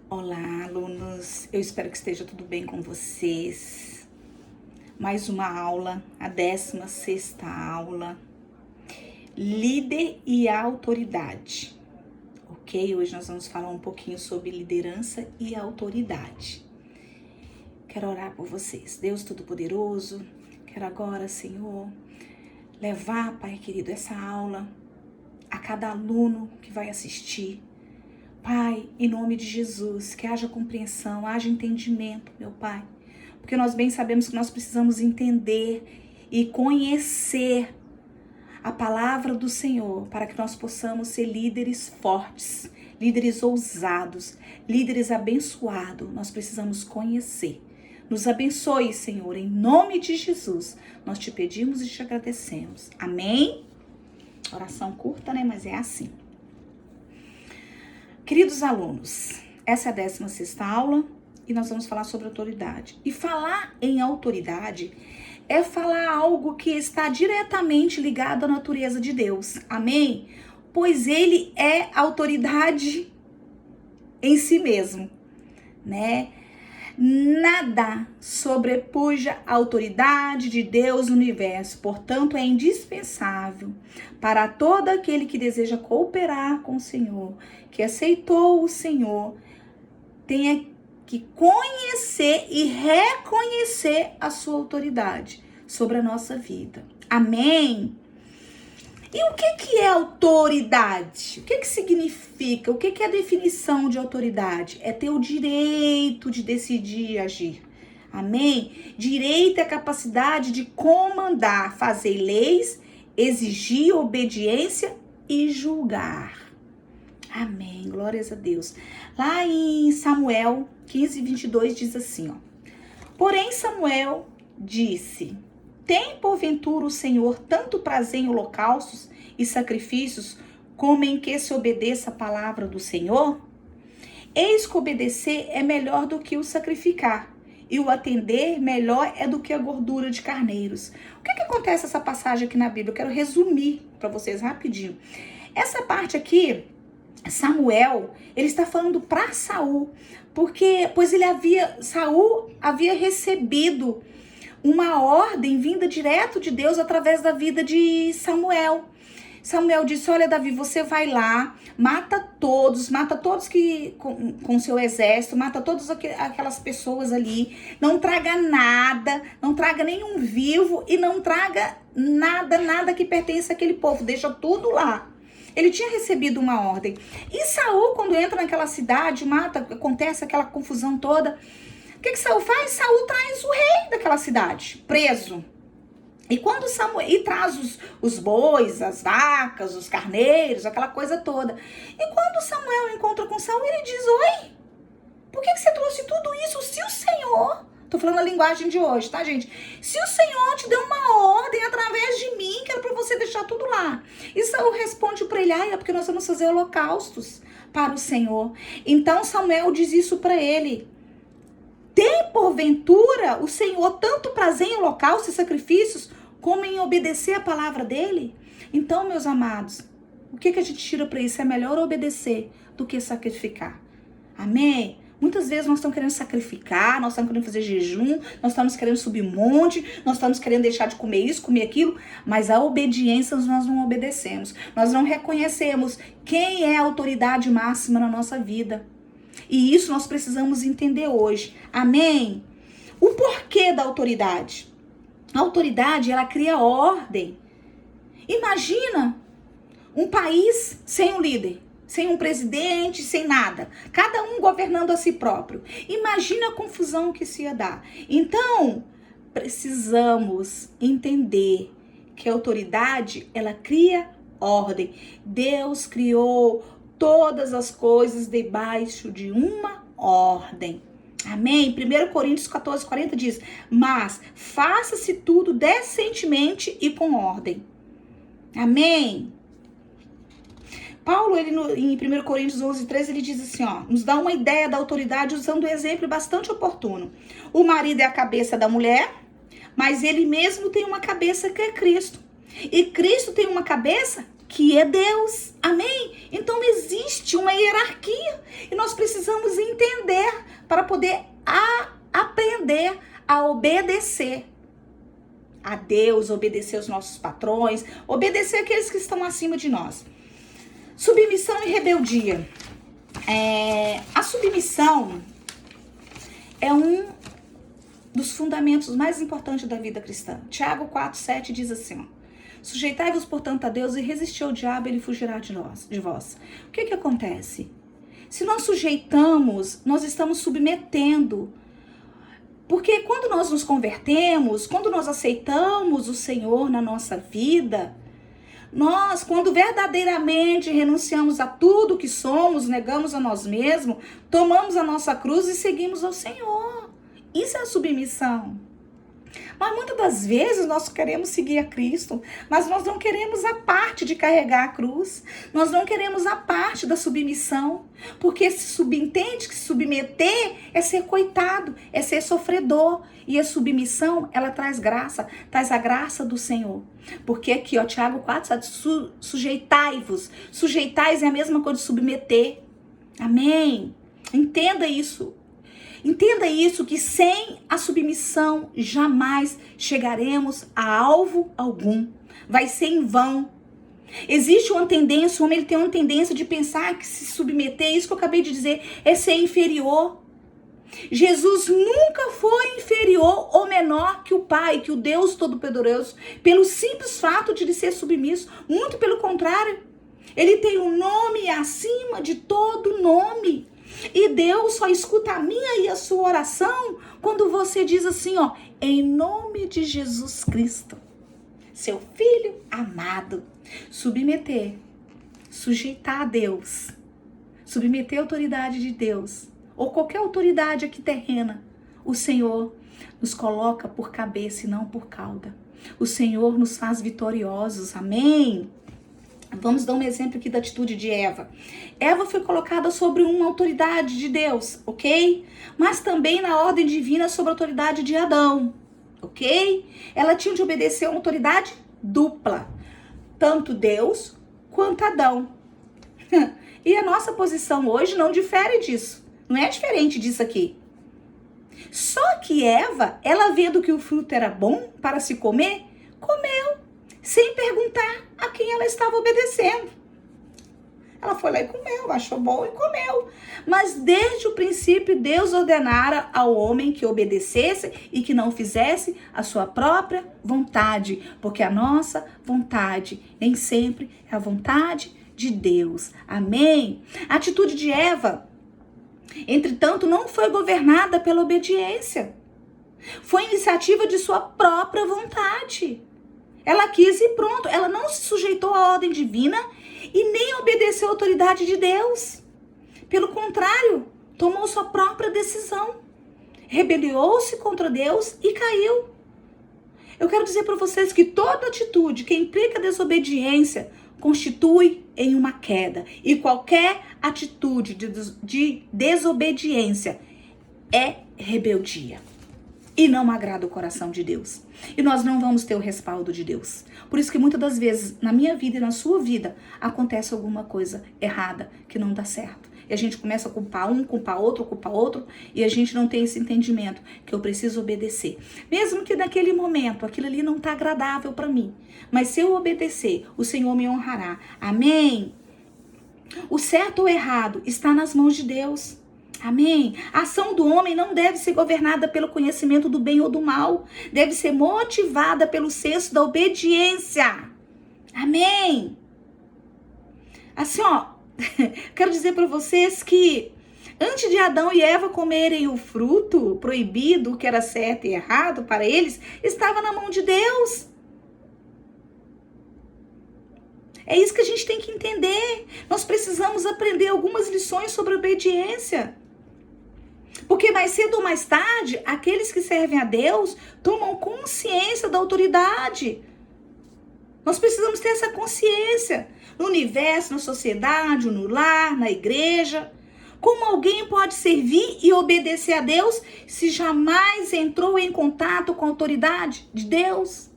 Olá, alunos. Eu espero que esteja tudo bem com vocês. Mais uma aula, a 16ª aula. Líder e autoridade. Ok? Hoje nós vamos falar um pouquinho sobre liderança e autoridade. Quero orar por vocês. Deus Todo-Poderoso, quero agora, Senhor, levar, Pai querido, essa aula a cada aluno que vai assistir. Pai, em nome de Jesus, que haja compreensão, haja entendimento, meu Pai. Porque nós bem sabemos que nós precisamos entender e conhecer a palavra do Senhor para que nós possamos ser líderes fortes, líderes ousados, líderes abençoados. Nós precisamos conhecer. Nos abençoe, Senhor, em nome de Jesus. Nós te pedimos e te agradecemos. Amém? Oração curta, né? Mas é assim. Queridos alunos, essa é a 16ª aula e nós vamos falar sobre autoridade. E falar em autoridade é falar algo que está diretamente ligado à natureza de Deus. Amém? Pois ele é autoridade em si mesmo, né? Nada sobrepuja a autoridade de Deus no universo, portanto é indispensável para todo aquele que deseja cooperar com o Senhor, que aceitou o Senhor, tenha que conhecer e reconhecer a sua autoridade sobre a nossa vida. Amém? E o que é autoridade? O que significa? O que é a definição de autoridade? É ter o direito de decidir e agir. Amém? Direito é a capacidade de comandar, fazer leis, exigir obediência e julgar. Amém. Glórias a Deus. Lá em Samuel 15:22 diz assim, ó. Porém Samuel disse: tem porventura o Senhor tanto prazer em holocaustos e sacrifícios, como em que se obedeça a palavra do Senhor? Eis que obedecer é melhor do que o sacrificar, e o atender melhor é do que a gordura de carneiros. O que acontece nessa passagem aqui na Bíblia? Eu quero resumir para vocês rapidinho. Essa parte aqui, Samuel, ele está falando para Saul, pois Saul havia recebido uma ordem vinda direto de Deus através da vida de Samuel. Samuel disse: olha, Davi, você vai lá, mata todos que com seu exército, mata todas aquelas pessoas ali, não traga nada, não traga nenhum vivo e não traga nada que pertence àquele povo, deixa tudo lá. Ele tinha recebido uma ordem. E Saul, quando entra naquela cidade, acontece aquela confusão toda. O que Saul faz? Saul traz o rei daquela cidade, preso. E quando Samuel traz os bois, as vacas, os carneiros, aquela coisa toda. E quando Samuel encontra com Saul, ele diz: oi, por que você trouxe tudo isso? Se o Senhor, tô falando a linguagem de hoje, tá, gente? Se o Senhor te deu uma ordem através de mim, que era pra você deixar tudo lá. E Saul responde pra ele: é porque nós vamos fazer holocaustos para o Senhor. Então Samuel diz isso pra ele: tem porventura o Senhor tanto prazer em holocaustos e sacrifícios, como em obedecer a palavra dele? Então, meus amados, o que a gente tira para isso? É melhor obedecer do que sacrificar. Amém? Muitas vezes nós estamos querendo sacrificar, nós estamos querendo fazer jejum, nós estamos querendo subir monte, nós estamos querendo deixar de comer isso, comer aquilo, mas a obediência nós não obedecemos. Nós não reconhecemos quem é a autoridade máxima na nossa vida. E isso nós precisamos entender hoje. Amém? O porquê da autoridade? A autoridade, ela cria ordem. Imagina um país sem um líder, sem um presidente, sem nada. Cada um governando a si próprio. Imagina a confusão que isso ia dar. Então, precisamos entender que a autoridade, ela cria ordem. Deus criou todas as coisas debaixo de uma ordem. Amém? 1 Coríntios 14:40 diz: mas faça-se tudo decentemente e com ordem. Amém? Paulo, ele em 1 Coríntios 11:13, ele diz assim, ó, nos dá uma ideia da autoridade usando um exemplo bastante oportuno. O marido é a cabeça da mulher, mas ele mesmo tem uma cabeça que é Cristo. E Cristo tem uma cabeça que é Deus. Amém? Então existe uma hierarquia e nós precisamos entender para poder aprender a obedecer a Deus, obedecer aos nossos patrões, obedecer aqueles que estão acima de nós. Submissão e rebeldia. A submissão é um dos fundamentos mais importantes da vida cristã. Tiago 4,7 diz assim, ó, sujeitai-vos, portanto, a Deus e resisti ao diabo, ele fugirá de vós. O que acontece? Se nós sujeitamos, nós estamos submetendo. Porque quando nós nos convertemos, quando nós aceitamos o Senhor na nossa vida, nós, quando verdadeiramente renunciamos a tudo que somos, negamos a nós mesmos, tomamos a nossa cruz e seguimos ao Senhor. Isso é a submissão. Mas muitas das vezes nós queremos seguir a Cristo, mas nós não queremos a parte de carregar a cruz, nós não queremos a parte da submissão, porque se subentende que se submeter é ser coitado, é ser sofredor, e a submissão, ela traz graça, traz a graça do Senhor. Porque aqui, ó, Tiago 4, sujeitai-vos, sujeitais é a mesma coisa de submeter, amém? Entenda isso. Entenda isso, que sem a submissão jamais chegaremos a alvo algum. Vai ser em vão. Existe uma tendência, o homem ele tem uma tendência de pensar que se submeter, isso que eu acabei de dizer, é ser inferior. Jesus nunca foi inferior ou menor que o Pai, que o Deus Todo-Poderoso, pelo simples fato de ele ser submisso. Muito pelo contrário, ele tem um nome acima de todo nome. E Deus só escuta a minha e a sua oração quando você diz assim, ó, em nome de Jesus Cristo, seu Filho amado. Submeter, sujeitar a Deus, submeter a autoridade de Deus, ou qualquer autoridade aqui terrena, o Senhor nos coloca por cabeça e não por cauda. O Senhor nos faz vitoriosos, amém? Vamos dar um exemplo aqui da atitude de Eva. Eva foi colocada sobre uma autoridade de Deus, ok? Mas também na ordem divina sobre a autoridade de Adão, ok? Ela tinha de obedecer a uma autoridade dupla, tanto Deus quanto Adão. E a nossa posição hoje não difere disso, não é diferente disso aqui. Só que Eva, ela vendo que o fruto era bom para se comer, comeu, sem perguntar a quem ela estava obedecendo. Ela foi lá e comeu, achou bom e comeu. Mas desde o princípio, Deus ordenara ao homem que obedecesse e que não fizesse a sua própria vontade. Porque a nossa vontade nem sempre é a vontade de Deus. Amém? A atitude de Eva, entretanto, não foi governada pela obediência. Foi iniciativa de sua própria vontade. Ela quis e pronto. Ela não se sujeitou à ordem divina e nem obedeceu à autoridade de Deus. Pelo contrário, tomou sua própria decisão. Rebeliou-se contra Deus e caiu. Eu quero dizer para vocês que toda atitude que implica desobediência constitui em uma queda. E qualquer atitude de desobediência é rebeldia. E não agrada o coração de Deus. E nós não vamos ter o respaldo de Deus. Por isso que muitas das vezes, na minha vida e na sua vida, acontece alguma coisa errada, que não dá certo. E a gente começa a culpar um, culpar outro, e a gente não tem esse entendimento que eu preciso obedecer. Mesmo que naquele momento, aquilo ali não está agradável para mim. Mas se eu obedecer, o Senhor me honrará. Amém? O certo ou errado está nas mãos de Deus. Amém? A ação do homem não deve ser governada pelo conhecimento do bem ou do mal. Deve ser motivada pelo senso da obediência. Amém? Assim, ó, quero dizer para vocês que antes de Adão e Eva comerem o fruto proibido, o que era certo e errado para eles, estava na mão de Deus. É isso que a gente tem que entender. Nós precisamos aprender algumas lições sobre obediência. Porque mais cedo ou mais tarde, aqueles que servem a Deus tomam consciência da autoridade. Nós precisamos ter essa consciência. No universo, na sociedade, no lar, na igreja. Como alguém pode servir e obedecer a Deus se jamais entrou em contato com a autoridade de Deus?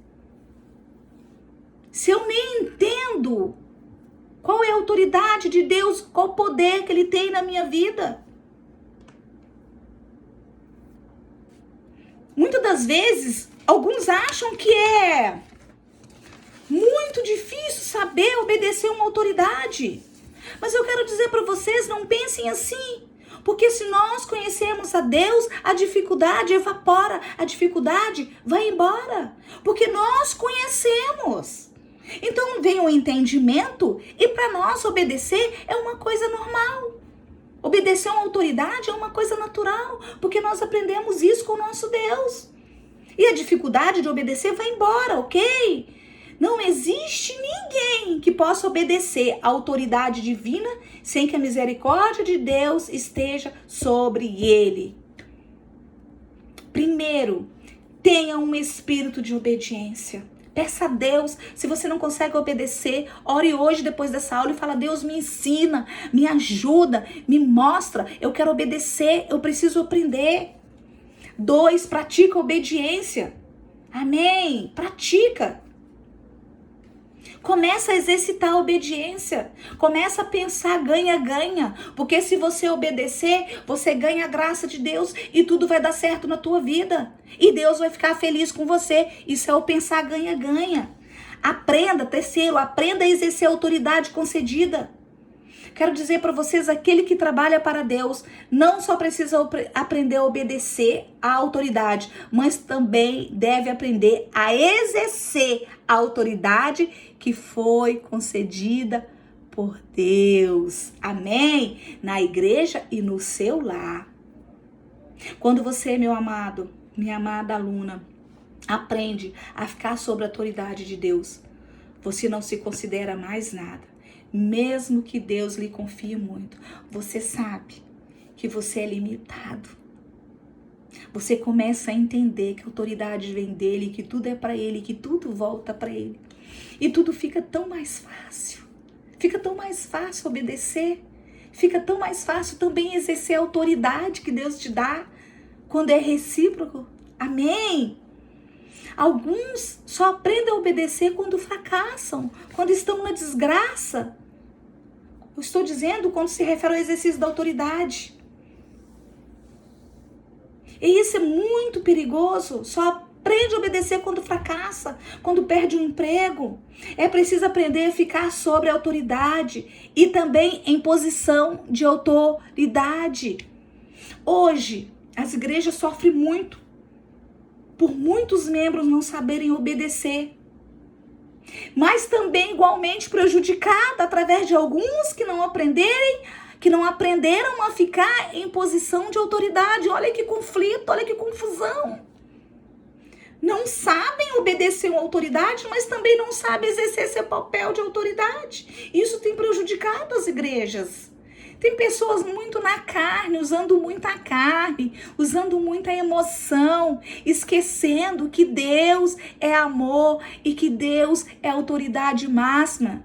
Se eu nem entendo Qual é a autoridade de Deus? Qual o poder que Ele tem na minha vida? Muitas das vezes, alguns acham que é muito difícil saber obedecer uma autoridade. Mas eu quero dizer para vocês, não pensem assim. Porque se nós conhecemos a Deus, a dificuldade evapora, a dificuldade vai embora. Porque nós conhecemos. Então vem o entendimento e para nós obedecer é uma coisa normal. Obedecer a uma autoridade é uma coisa natural, porque nós aprendemos isso com o nosso Deus. E a dificuldade de obedecer vai embora, ok? Não existe ninguém que possa obedecer à autoridade divina sem que a misericórdia de Deus esteja sobre ele. Primeiro, tenha um espírito de obediência. Peça a Deus, se você não consegue obedecer, ore hoje depois dessa aula e fala: Deus, me ensina, me ajuda, me mostra, eu quero obedecer, eu preciso aprender. 2, pratica a obediência. Amém, pratica. Começa a exercitar a obediência. Começa a pensar ganha-ganha. Porque se você obedecer, você ganha a graça de Deus e tudo vai dar certo na tua vida. E Deus vai ficar feliz com você. Isso é o pensar ganha-ganha. Aprenda, terceiro, aprenda a exercer a autoridade concedida. Quero dizer para vocês, aquele que trabalha para Deus não só precisa aprender a obedecer à autoridade, mas também deve aprender a exercer a autoridade que foi concedida por Deus. Amém? Na igreja e no seu lar. Quando você, meu amado, minha amada aluna, aprende a ficar sob a autoridade de Deus, você não se considera mais nada. Mesmo que Deus lhe confie muito, você sabe que você é limitado. Você começa a entender que a autoridade vem dele, que tudo é para ele, que tudo volta para ele. E tudo fica tão mais fácil. Fica tão mais fácil obedecer. Fica tão mais fácil também exercer a autoridade que Deus te dá quando é recíproco. Amém? Alguns só aprendem a obedecer quando fracassam, quando estão na desgraça. Eu estou dizendo quando se refere ao exercício da autoridade. E isso é muito perigoso. Só aprende a obedecer quando fracassa, quando perde um emprego. É preciso aprender a ficar sobre a autoridade e também em posição de autoridade. Hoje, as igrejas sofrem muito por muitos membros não saberem obedecer. Mas também igualmente prejudicada através de alguns que não aprenderam a ficar em posição de autoridade. Olha que conflito, olha que confusão. Não sabem obedecer uma autoridade, mas também não sabem exercer seu papel de autoridade. Isso tem prejudicado as igrejas. Tem pessoas muito na carne, usando muita carne, usando muita emoção, esquecendo que Deus é amor e que Deus é autoridade máxima.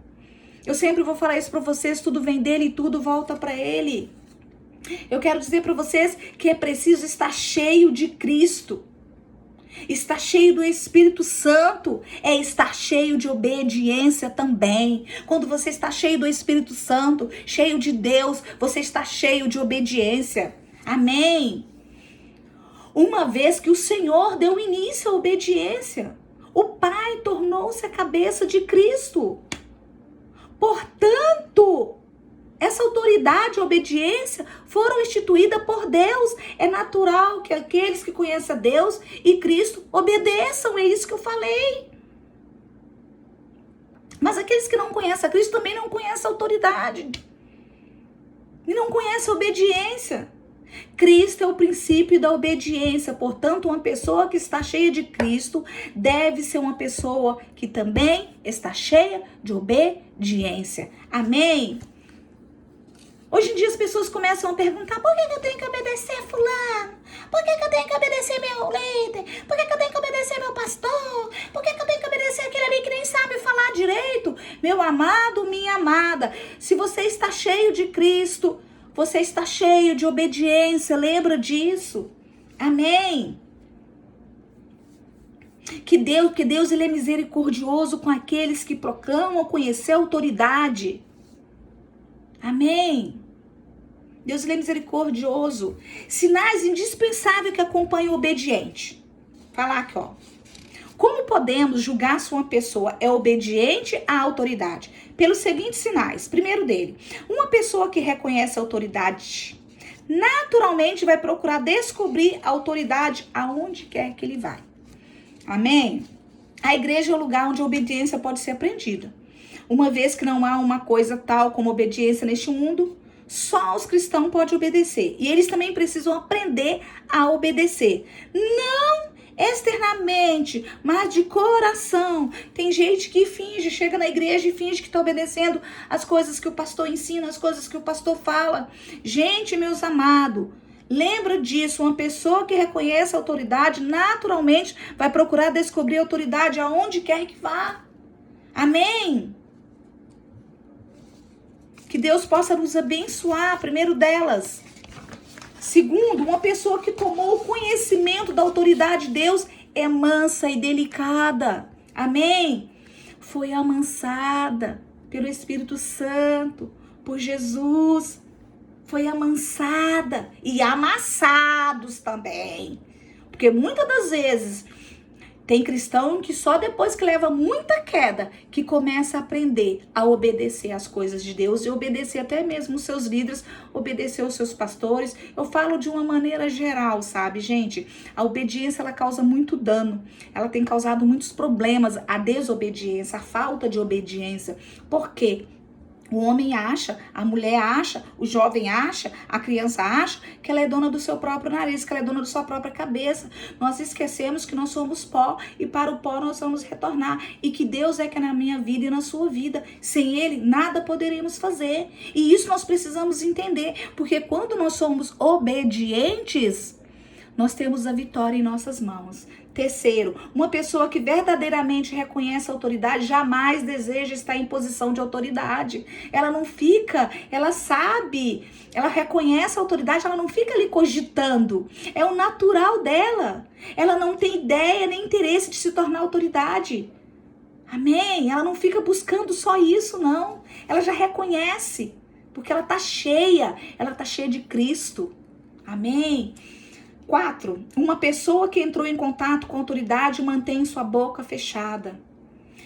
Eu sempre vou falar isso para vocês, tudo vem dele e tudo volta para ele. Eu quero dizer para vocês que é preciso estar cheio de Cristo. Estar cheio do Espírito Santo é estar cheio de obediência também. Quando você está cheio do Espírito Santo, cheio de Deus, você está cheio de obediência. Amém? Uma vez que o Senhor deu início à obediência, o Pai tornou-se a cabeça de Cristo. Portanto, essa autoridade e obediência foram instituídas por Deus. É natural que aqueles que conhecem a Deus e Cristo obedeçam. É isso que eu falei. Mas aqueles que não conhecem a Cristo também não conhecem a autoridade. E não conhecem a obediência. Cristo é o princípio da obediência. Portanto, uma pessoa que está cheia de Cristo deve ser uma pessoa que também está cheia de obediência. Amém? Hoje em dia as pessoas começam a perguntar: por que eu tenho que obedecer fulano? Por que eu tenho que obedecer meu líder? Por que eu tenho que obedecer meu pastor? Por que eu tenho que obedecer aquele ali que nem sabe falar direito? Meu amado, minha amada, se você está cheio de Cristo, você está cheio de obediência, lembra disso? Amém? Que Deus ele é misericordioso com aqueles que proclamam conhecer a autoridade. Amém. Deus ele é misericordioso. Sinais indispensáveis que acompanham o obediente. Falar aqui, ó. Como podemos julgar se uma pessoa é obediente à autoridade? Pelos seguintes sinais. Primeiro dele, uma pessoa que reconhece a autoridade naturalmente vai procurar descobrir a autoridade aonde quer que ele vai. Amém? A igreja é o lugar onde a obediência pode ser aprendida. Uma vez que não há uma coisa tal como obediência neste mundo, só os cristãos podem obedecer. E eles também precisam aprender a obedecer. Não externamente, mas de coração. Tem gente que finge, chega na igreja e finge que está obedecendo as coisas que o pastor ensina, as coisas que o pastor fala. Gente, meus amados, lembra disso. Uma pessoa que reconhece a autoridade naturalmente vai procurar descobrir a autoridade aonde quer que vá. Amém? Que Deus possa nos abençoar, primeiro delas. Segundo, uma pessoa que tomou conhecimento da autoridade de Deus é mansa e delicada. Amém? Foi amansada pelo Espírito Santo, por Jesus. Foi amansada e amassados também. Porque muitas das vezes tem cristão que só depois que leva muita queda que começa a aprender a obedecer às coisas de Deus e obedecer até mesmo os seus líderes, obedecer aos seus pastores. Eu falo de uma maneira geral, sabe, gente? A obediência, ela causa muito dano. Ela tem causado muitos problemas, a desobediência, a falta de obediência. Por quê? O homem acha, a mulher acha, o jovem acha, a criança acha que ela é dona do seu próprio nariz, que ela é dona da sua própria cabeça. Nós esquecemos que nós somos pó e para o pó nós vamos retornar. E que Deus é que é na minha vida e na sua vida. Sem Ele, nada poderíamos fazer. E isso nós precisamos entender. Porque quando nós somos obedientes, nós temos a vitória em nossas mãos. Terceiro, uma pessoa que verdadeiramente reconhece a autoridade jamais deseja estar em posição de autoridade. Ela não fica, ela sabe, ela reconhece a autoridade, ela não fica ali cogitando. É o natural dela. Ela não tem ideia nem interesse de se tornar autoridade. Amém? Ela não fica buscando só isso, não. Ela já reconhece, porque ela está cheia de Cristo. Amém? 4. Uma pessoa que entrou em contato com a autoridade mantém sua boca fechada.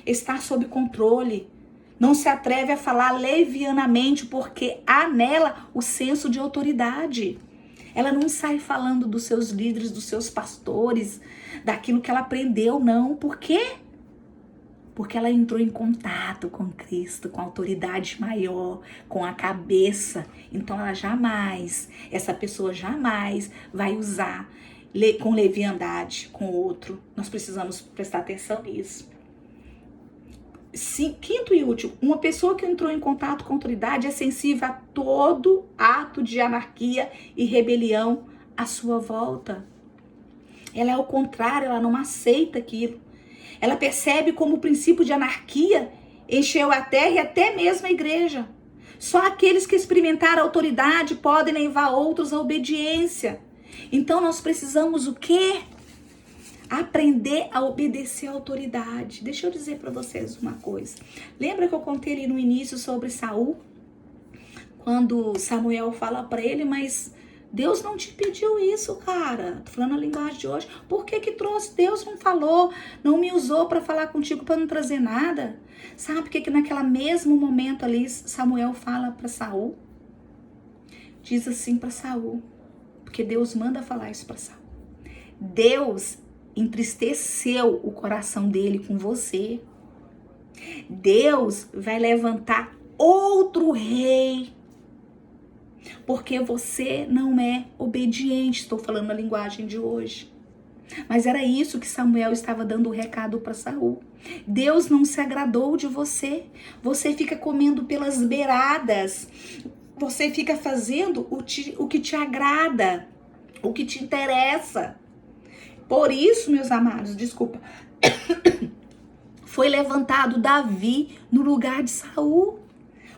Está sob controle. Não se atreve a falar levianamente porque há nela o senso de autoridade. Ela não sai falando dos seus líderes, dos seus pastores, daquilo que ela aprendeu, não. Por quê? Porque ela entrou em contato com Cristo, com a autoridade maior, com a cabeça. Então essa pessoa jamais vai usar com leviandade com o outro. Nós precisamos prestar atenção nisso. Quinto e último, uma pessoa que entrou em contato com a autoridade é sensível a todo ato de anarquia e rebelião à sua volta. Ela é o contrário, ela não aceita aquilo. Ela percebe como o princípio de anarquia encheu a terra e até mesmo a igreja. Só aqueles que experimentaram a autoridade podem levar outros à obediência. Então nós precisamos o quê? Aprender a obedecer à autoridade. Deixa eu dizer para vocês uma coisa. Lembra que eu contei ali no início sobre Saul? Quando Samuel fala para ele, mas Deus não te pediu isso, cara. Tô falando a linguagem de hoje. Por que que trouxe? Deus não falou, não me usou para falar contigo, para não trazer nada. Sabe por que naquele mesmo momento ali Samuel fala para Saul? Diz assim para Saul, porque Deus manda falar isso para Saul. Deus entristeceu o coração dele com você. Deus vai levantar outro rei. Porque você não é obediente. Estou falando a linguagem de hoje. Mas era isso que Samuel estava dando o recado para Saul. Deus não se agradou de você. Você fica comendo pelas beiradas. Você fica fazendo o que te agrada, o que te interessa. Por isso, meus amados, desculpa, foi levantado Davi no lugar de Saul.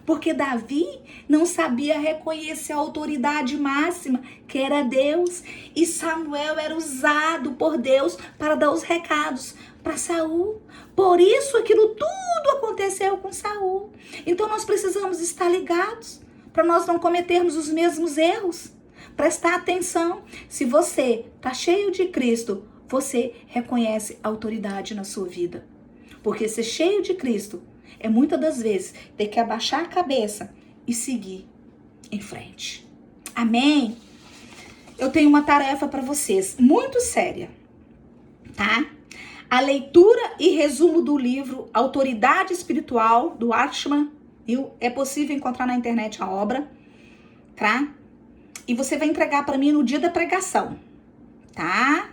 Porque Davi não sabia reconhecer a autoridade máxima, que era Deus. E Samuel era usado por Deus para dar os recados para Saul. Por isso aquilo tudo aconteceu com Saul. Então nós precisamos estar ligados. para nós não cometermos os mesmos erros. Prestar atenção. Se você está cheio de Cristo, você reconhece a autoridade na sua vida. Porque ser cheio de Cristo é muitas das vezes ter que abaixar a cabeça e seguir em frente. Amém? Eu tenho uma tarefa para vocês, muito séria, tá? A leitura e resumo do livro Autoridade Espiritual, do Ashman. É possível encontrar na internet a obra, tá? E você vai entregar para mim no dia da pregação, tá?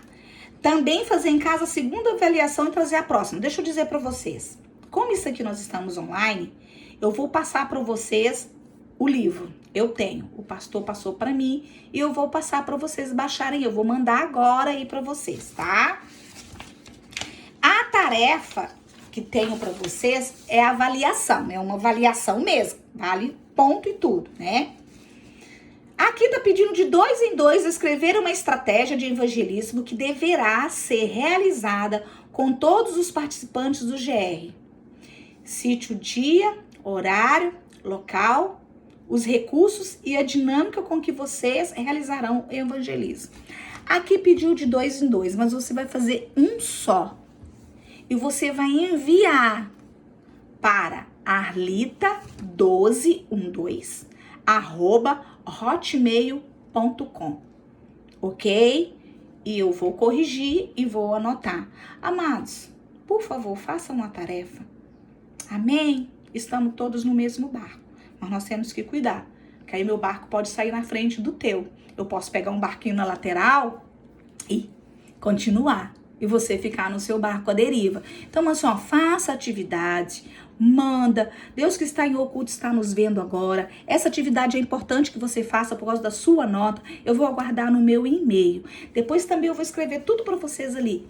Também fazer em casa a segunda avaliação e trazer a próxima. Deixa eu dizer para vocês. Como isso aqui nós estamos online, eu vou passar para vocês o livro. Eu tenho. O pastor passou para mim e eu vou passar para vocês baixarem. Eu vou mandar agora aí para vocês, tá? A tarefa que tenho para vocês é a avaliação. É uma avaliação mesmo. Vale ponto e tudo, né? Aqui tá pedindo de 2 em 2 escrever uma estratégia de evangelismo que deverá ser realizada com todos os participantes do GR. Cite o dia, horário, local, os recursos e a dinâmica com que vocês realizarão o evangelismo. Aqui pediu de 2 em 2, mas você vai fazer um só. E você vai enviar para arlita1212@hotmail.com, ok? E eu vou corrigir e vou anotar. Amados, por favor, façam uma tarefa. Amém? Estamos todos no mesmo barco, mas nós temos que cuidar, que aí meu barco pode sair na frente do teu. Eu posso pegar um barquinho na lateral e continuar, e você ficar no seu barco à deriva. Então, assim, ó, faça atividade, manda. Deus que está em oculto está nos vendo agora. Essa atividade é importante que você faça por causa da sua nota. Eu vou aguardar no meu e-mail. Depois também eu vou escrever tudo para vocês ali.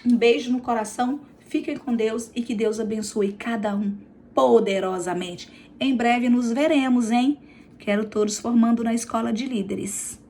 Um beijo no coração. Fiquem com Deus e que Deus abençoe cada um poderosamente. Em breve nos veremos, hein? Quero todos formando na Escola de Líderes.